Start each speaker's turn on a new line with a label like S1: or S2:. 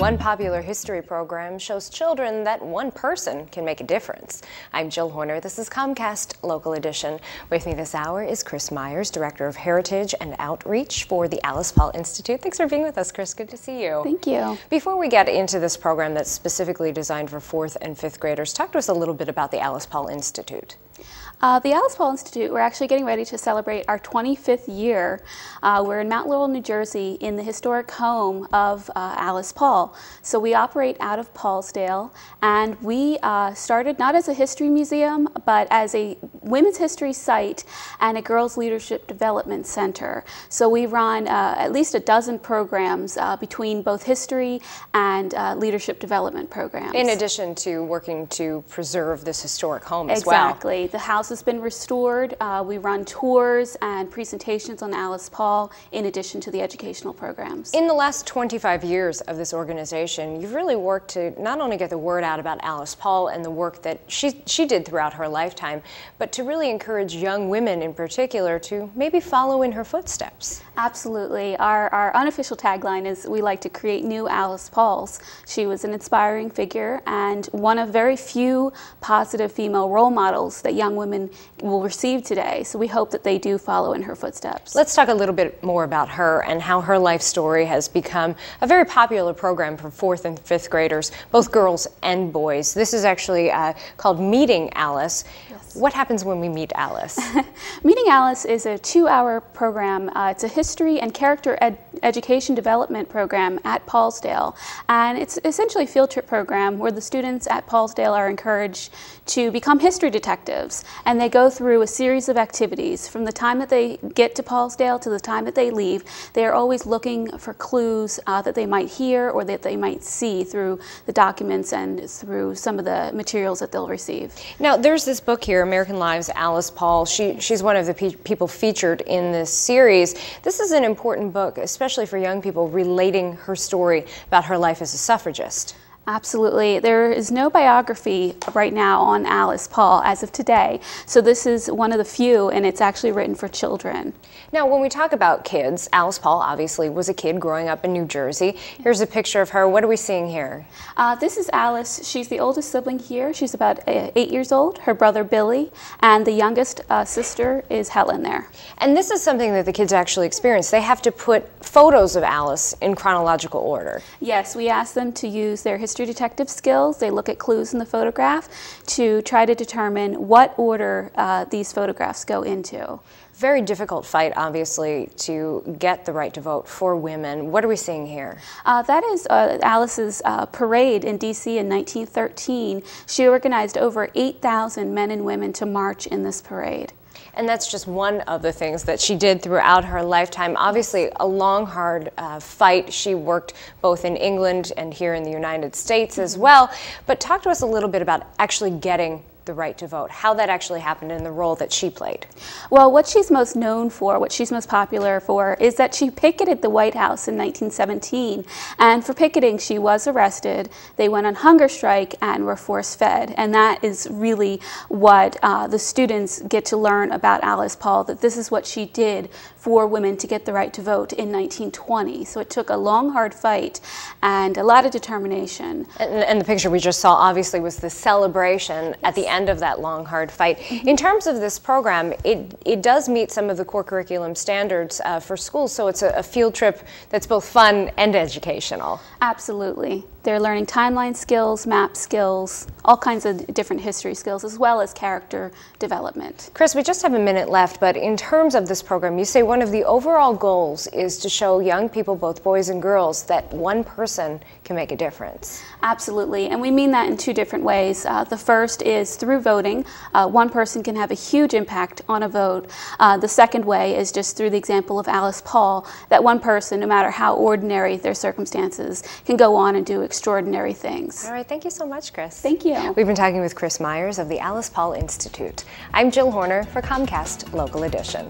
S1: One popular history program shows children that one person can make a difference. I'm Jill Horner. This is Comcast Local Edition. With me this hour is Chris Myers, Director of Heritage and Outreach for the Alice Paul Institute. Thanks for being with us, Chris. Good to see you.
S2: Thank you.
S1: Before we get into this program that's specifically designed for 4th and 5th graders, talk to us a little bit about the Alice Paul Institute.
S2: The Alice Paul Institute, we're actually getting ready to celebrate our 25th year. We're in Mount Laurel, New Jersey, in the historic home of Alice Paul. So we operate out of Paulsdale, and we started not as a history museum, but as a women's history site and a girls leadership development center. So we run at least a dozen programs between both history and leadership development programs.
S1: In addition to working to preserve this historic home as well.
S2: Exactly. The house has been restored. We run tours and presentations on Alice Paul in addition to the educational programs.
S1: In the last 25 years of this organization, you've really worked to not only get the word out about Alice Paul and the work that she did throughout her lifetime, but to really encourage young women in particular to maybe follow in her footsteps.
S2: Absolutely. Our unofficial tagline is we like to create new Alice Pauls. She was an inspiring figure and one of very few positive female role models that young women will receive today. So we hope that they do follow in her footsteps.
S1: Let's talk a little bit more about her and how her life story has become a very popular program for 4th and 5th graders, both girls and boys. This is actually called Meeting Alice. Yes. What happens when we meet Alice?
S2: Meeting Alice is a 2-hour program. It's a history and character education development program at Paulsdale. And it's essentially a field trip program where the students at Paulsdale are encouraged to become history detectives. And they go through a series of activities. From the time that they get to Paulsdale to the time that they leave, they are always looking for clues that they might hear or that they might see through the documents and through some of the materials that they'll receive.
S1: Now, there's this book here, American Lives, Alice Paul. She's one of the people featured in this series. This is an important book, especially for young people, relating her story about her life as a suffragist.
S2: Absolutely. There is no biography right now on Alice Paul as of today, so this is one of the few, and it's actually written for children.
S1: Now, when we talk about kids, Alice Paul obviously was a kid growing up in New Jersey. Here's a picture of her. What are we seeing here?
S2: This is Alice. She's the oldest sibling here. She's about 8 years old. Her brother Billy, and the youngest sister is Helen there.
S1: And this is something that the kids actually experience. They have to put photos of Alice in chronological order.
S2: Yes, we ask them to use their history detective skills. They look at clues in the photograph to try to determine what order these photographs go into.
S1: Very difficult fight, obviously, to get the right to vote for women. What are we seeing here?
S2: That is Alice's parade in D.C. in 1913. She organized over 8,000 men and women to march in this parade.
S1: And that's just one of the things that she did throughout her lifetime. Obviously, a long, hard fight. She worked both in England and here in the United States as well. But talk to us a little bit about actually getting the right to vote, how that actually happened and the role that she played.
S2: Well, what she's most known for, what she's most popular for, is that she picketed the White House in 1917. And for picketing, she was arrested. They went on hunger strike and were force-fed. And that is really what the students get to learn about Alice Paul, that this is what she did for women to get the right to vote in 1920. So it took a long, hard fight and a lot of determination.
S1: And the picture we just saw obviously was the celebration at the end of that long, hard fight. In terms of this program, it does meet some of the core curriculum standards for schools, so it's a field trip that's both fun and educational.
S2: Absolutely. They're learning timeline skills, map skills, all kinds of different history skills, as well as character development.
S1: Chris, we just have a minute left, but in terms of this program, you say one of the overall goals is to show young people, both boys and girls, that one person can make a difference.
S2: Absolutely, and we mean that in 2 different ways. The first is through voting. One person can have a huge impact on a vote. The second way is just through the example of Alice Paul, that one person, no matter how ordinary their circumstances, can go on and do extraordinary things.
S1: All right, thank you so much, Chris.
S2: Thank you.
S1: We've been talking with Chris Myers of the Alice Paul Institute. I'm Jill Horner for Comcast Local Edition.